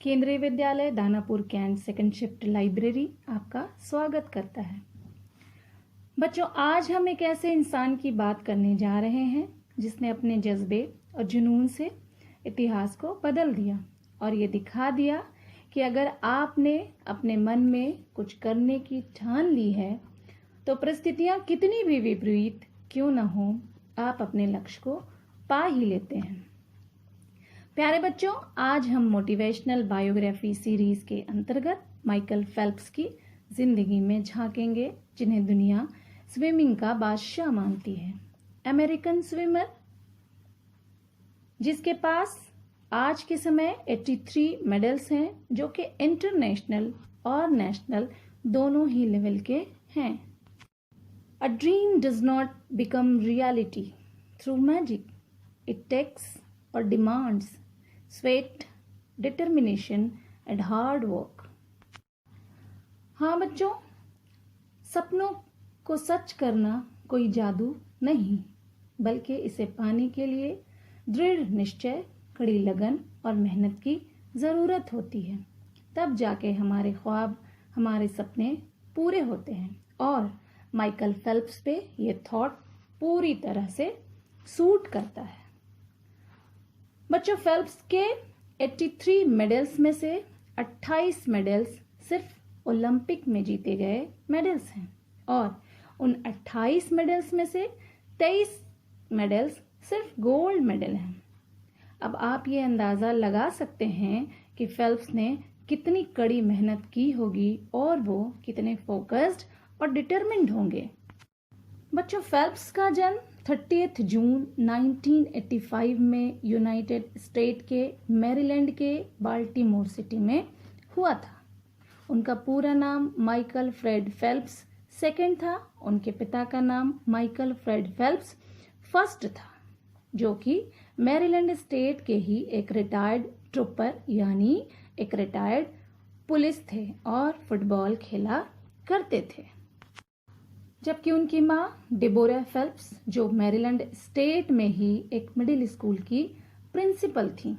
केंद्रीय Vidyalaya Danapur Cantt second shift library आपका स्वागत करता है। बच्चों, आज हम एक ऐसे इंसान की बात करने जा रहे हैं जिसने अपने जज्बे और जुनून से इतिहास को बदल दिया और ये दिखा दिया कि अगर आपने अपने मन में कुछ करने की ठान ली है तो परिस्थितियां कितनी भी विपरीत क्यों न हो, आप अपने लक्ष्य को पा ही लेते हैं। प्यारे बच्चों, आज हम मोटिवेशनल बायोग्राफी सीरीज के अंतर्गत माइकल फेल्प्स की जिंदगी में झांकेंगे, जिन्हें दुनिया स्विमिंग का बादशाह मानती है। अमेरिकन स्विमर जिसके पास आज के समय 83 मेडल्स हैं, जो कि इंटरनेशनल और नेशनल दोनों ही लेवल के हैं। A dream does not become reality through magic. It takes or demands sweat, determination and hard work. हाँ बच्चों, सपनों को सच करना कोई जादू नहीं, बल्कि इसे पाने के लिए दृढ़ निश्चय, कड़ी लगन और मेहनत की ज़रूरत होती है। तब जाके हमारे ख्वाब, हमारे सपने पूरे होते हैं। और माइकल फेल्प्स पे ये थॉट पूरी तरह से सूट करता है। बच्चों, फेल्प्स के 83 मेडल्स में से 28 मेडल्स सिर्फ ओलंपिक में जीते गए मेडल्स हैं और उन 28 मेडल्स में से 23 मेडल्स सिर्फ गोल्ड मेडल हैं। अब आप ये अंदाज़ा लगा सकते हैं कि फेल्प्स ने कितनी कड़ी मेहनत की होगी और वो कितने फोकस्ड और डिटरमिन्ड होंगे। बच्चों, फेल्प्स का जन्म 30 जून 1985 में यूनाइटेड स्टेट के मैरीलैंड के बाल्टीमोर सिटी में हुआ था। उनका पूरा नाम माइकल फ्रेड फेल्प्स सेकंड था। उनके पिता का नाम माइकल फ्रेड फेल्प्स फर्स्ट था, जो कि मैरीलैंड स्टेट के ही एक रिटायर्ड ट्रूपर यानी एक रिटायर्ड पुलिस थे और फुटबॉल खेला करते थे। जबकि उनकी माँ डेबोरा फेल्प्स, जो मैरीलैंड स्टेट में ही एक मिडिल स्कूल की प्रिंसिपल थी।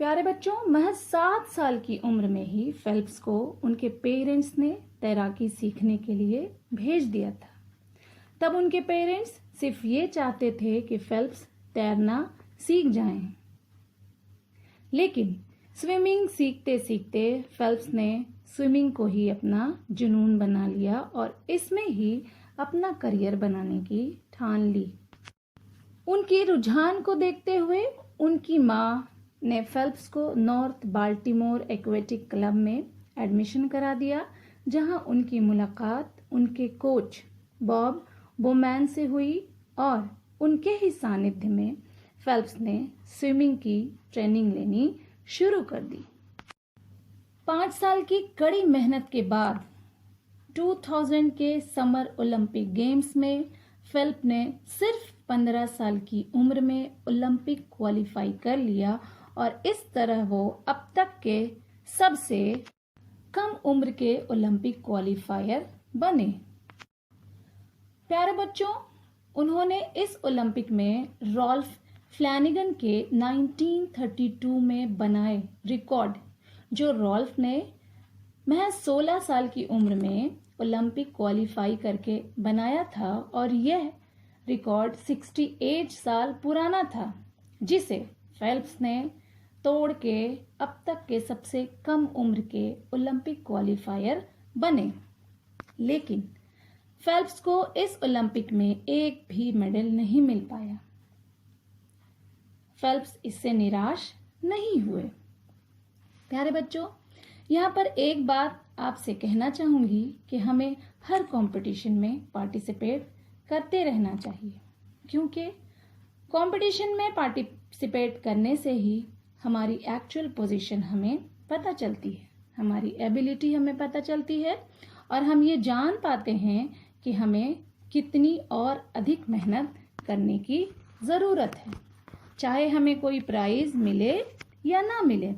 प्यारे बच्चों, महज 7 साल की उम्र में ही फेल्प्स को उनके पेरेंट्स ने तैराकी सीखने के लिए भेज दिया था। तब उनके पेरेंट्स सिर्फ ये चाहते थे कि फेल्प्स तैरना सीख जाएं। लेकिन स्विमिंग सीखते सीखते फेल्प्स ने स्विमिंग को ही अपना जुनून बना लिया और इसमें ही अपना करियर बनाने की ठान ली। उनकी रुझान को देखते हुए उनकी माँ ने फेल्प्स को नॉर्थ बाल्टीमोर एक्वेटिक क्लब में एडमिशन करा दिया, जहां उनकी मुलाकात उनके कोच बॉब बोमैन से हुई और उनके ही सानिध्य में फेल्प्स ने स्विमिंग की ट्रेनिंग लेनी शुरू कर दी। 5 साल की कड़ी मेहनत के बाद 2000 के समर ओलंपिक गेम्स में फेल्प्स ने सिर्फ 15 साल की उम्र में ओलंपिक क्वालिफाई कर लिया और इस तरह वो अब तक के सबसे कम उम्र के ओलंपिक क्वालिफायर बने। प्यारे बच्चों, उन्होंने इस ओलंपिक में रॉल्फ फ्लैनिगन के 1932 में बनाए रिकॉर्ड, जो रॉल्फ ने महज 16 साल की उम्र में ओलंपिक क्वालिफाई करके बनाया था, और यह रिकॉर्ड 68 साल पुराना था, जिसे फेल्प्स ने तोड़ के अब तक के सबसे कम उम्र के ओलंपिक क्वालिफायर बने। लेकिन फेल्प्स को इस ओलंपिक में एक भी मेडल नहीं मिल पाया। फेल्प्स इससे निराश नहीं हुए। प्यारे बच्चों, यहाँ पर एक बात आपसे कहना चाहूँगी कि हमें हर कंपटीशन में पार्टिसिपेट करते रहना चाहिए, क्योंकि कंपटीशन में पार्टिसिपेट करने से ही हमारी एक्चुअल पोजीशन हमें पता चलती है, हमारी एबिलिटी हमें पता चलती है और हम ये जान पाते हैं कि हमें कितनी और अधिक मेहनत करने की ज़रूरत है, चाहे हमें कोई प्राइज़ मिले या ना मिले।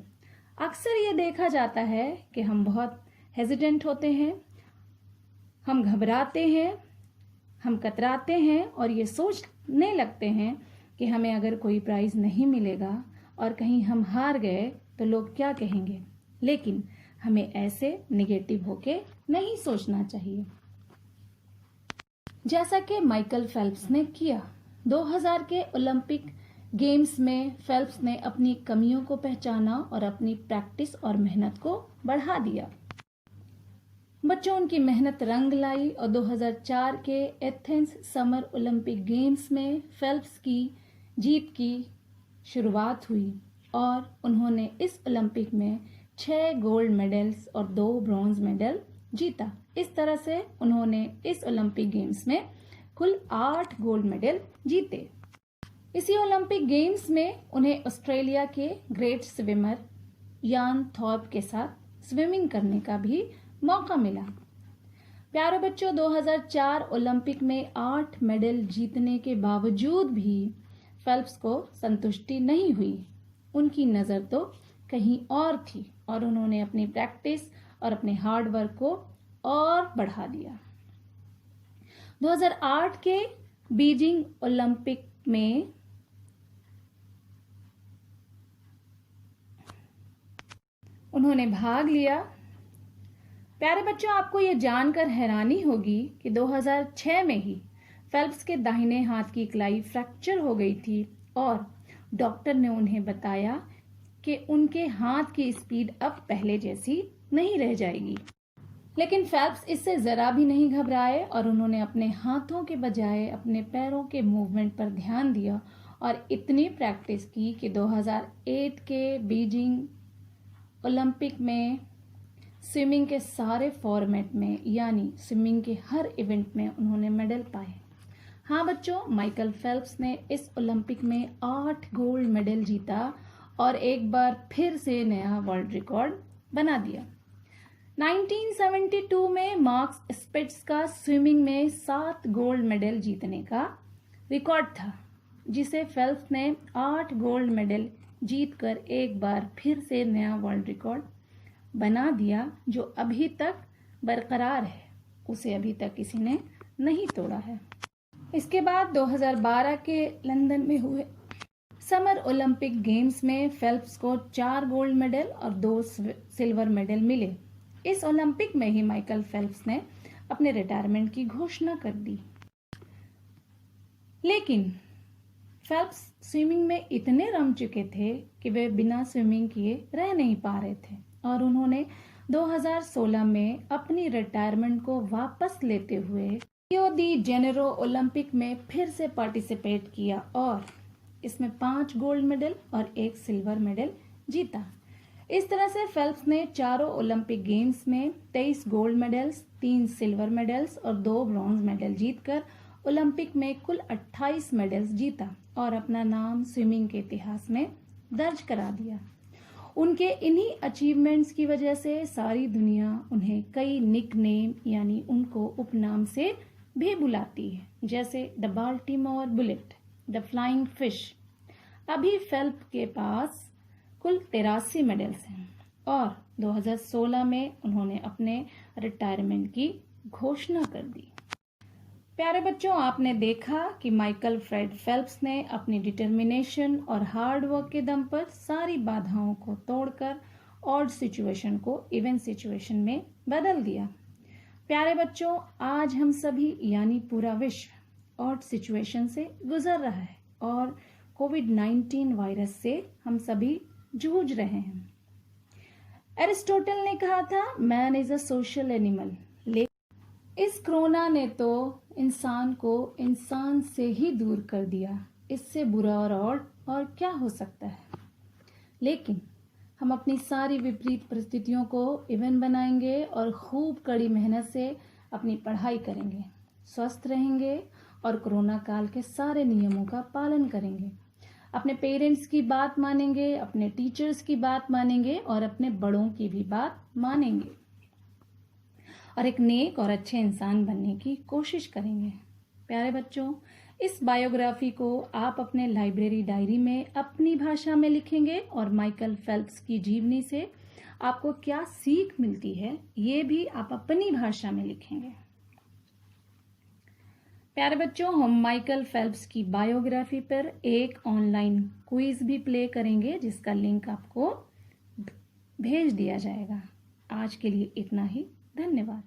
अक्सर ये देखा जाता है कि हम बहुत हेजिटेंट होते हैं, हम घबराते हैं, हम कतराते हैं और ये सोचने लगते हैं कि हमें अगर कोई प्राइज़ नहीं मिलेगा और कहीं हम हार गए तो लोग क्या कहेंगे, लेकिन हमें ऐसे नेगेटिव होके नहीं सोचना चाहिए। जैसा कि माइकल फेल्प्स ने किया। 2000 के ओलंपिक गेम्स में फेल्प्स ने अपनी कमियों को पहचाना और अपनी प्रैक्टिस और मेहनत को बढ़ा दिया। बच्चों, उनकी मेहनत रंग लाई और 2004 के एथेंस समर ओलंपिक गेम्स में फेल्प्स की जीत की शुरुआत हुई और उन्होंने इस ओलंपिक में 6 गोल्ड मेडल्स और 2 ब्रॉन्ज मेडल जीता। इस तरह से उन्होंने इस ओलंपिक गेम्स में कुल 8 गोल्ड मेडल जीते। इसी ओलंपिक गेम्स में उन्हें ऑस्ट्रेलिया के ग्रेट स्विमर यान थॉर्प के साथ स्विमिंग करने का भी मौका मिला। प्यारे बच्चों, 2004 ओलंपिक में 8 मेडल जीतने के बावजूद भी फेल्प्स को संतुष्टि नहीं हुई। उनकी नज़र तो कहीं और थी और उन्होंने अपनी प्रैक्टिस और अपने हार्ड वर्क को और बढ़ा दिया। 2008 के बीजिंग ओलंपिक में उन्होंने भाग लिया। प्यारे बच्चों, आपको ये जानकर हैरानी होगी कि 2006 में ही फेल्प्स के दाहिने हाथ की कलाई फ्रैक्चर हो गई थी और डॉक्टर ने उन्हें बताया कि उनके हाथ की स्पीड अब पहले जैसी नहीं रह जाएगी। लेकिन फेल्प्स इससे जरा भी नहीं घबराए और उन्होंने अपने हाथों के बजाय अपने पैरों के मूवमेंट पर ध्यान दिया और इतनी प्रैक्टिस की कि 2008 के बीजिंग ओलंपिक में स्विमिंग के सारे फॉर्मेट में, यानी स्विमिंग के हर इवेंट में उन्होंने मेडल पाए। हाँ बच्चों, माइकल फेल्प्स ने इस ओलंपिक में 8 गोल्ड मेडल जीता और एक बार फिर से नया वर्ल्ड रिकॉर्ड बना दिया। 1972 में मार्क्स स्पिट्ज का स्विमिंग में 7 गोल्ड मेडल जीतने का रिकॉर्ड था, जिसे फेल्प्स ने 8 गोल्ड मेडल जीतकर एक बार फिर से नया वर्ल्ड रिकॉर्ड बना दिया, जो अभी तक बरकरार है। उसे अभी तक किसी ने नहीं तोड़ा है। इसके बाद 2012 के लंदन में हुए समर ओलंपिक गेम्स में फेल्प्स को 4 गोल्ड मेडल और 2 सिल्वर मेडल मिले। इस ओलंपिक में ही माइकल फेल्प्स ने अपने रिटायरमेंट की घोषणा कर दी। लेकिन फेल्प्स स्विमिंग में इतने रम चुके थे कि वे बिना स्विमिंग किए रह नहीं पा रहे थे और उन्होंने 2016 में अपनी रिटायरमेंट को वापस लेते हुए रियो दी जेनेरो ओलंपिक में फिर से पार्टिसिपेट किया और इसमें 5 गोल्ड मेडल और 1 सिल्वर मेडल जीता। इस तरह से फेल्प्स ने चारों ओलंपिक गेम्स में 23 गोल्ड मेडल्स, 3 सिल्वर मेडल्स और 2 ब्रॉन्ज मेडल जीतकर ओलंपिक में कुल 28 मेडल्स जीता और अपना नाम स्विमिंग के इतिहास में दर्ज करा दिया। उनके इन्हीं अचीवमेंट्स की वजह से सारी दुनिया उन्हें कई निकनेम यानी उनको उपनाम से भी बुलाती है, जैसे the Baltimore bullet, the flying fish. अभी फेल्प्स के पास कुल 83 मेडल्स हैं और 2016 में उन्होंने अपने रिटायरमेंट की घोषणा कर दी। प्यारे बच्चों, आपने देखा कि माइकल फ्रेड फेल्प्स ने अपनी डिटर्मिनेशन और हार्ड वर्क के दम पर सारी बाधाओं को तोड़कर ऑड सिचुएशन को इवन सिचुएशन में बदल दिया। प्यारे बच्चों, आज हम सभी यानी पूरा विश्व ऑड सिचुएशन से गुजर रहा है और कोविड-19 वायरस से हम सभी जूझ रहे हैं। एरिस्टोटल ने कहा था, man is a social animal. इस कोरोना ने तो इंसान को इंसान से ही दूर कर दिया। इससे बुरा और क्या हो सकता है। लेकिन हम अपनी सारी विपरीत परिस्थितियों को इवन बनाएंगे और खूब कड़ी मेहनत से अपनी पढ़ाई करेंगे, स्वस्थ रहेंगे और कोरोना काल के सारे नियमों का पालन करेंगे। अपने पेरेंट्स की बात मानेंगे, अपने टीचर्स की बात मानेंगे और अपने बड़ों की भी बात मानेंगे और एक नेक और अच्छे इंसान बनने की कोशिश करेंगे। प्यारे बच्चों, इस बायोग्राफी को आप अपने लाइब्रेरी डायरी में अपनी भाषा में लिखेंगे और माइकल फेल्प्स की जीवनी से आपको क्या सीख मिलती है ये भी आप अपनी भाषा में लिखेंगे। प्यारे बच्चों, हम माइकल फेल्प्स की बायोग्राफी पर एक ऑनलाइन क्विज भी प्ले करेंगे जिसका लिंक आपको भेज दिया जाएगा। आज के लिए इतना ही। धन्यवाद।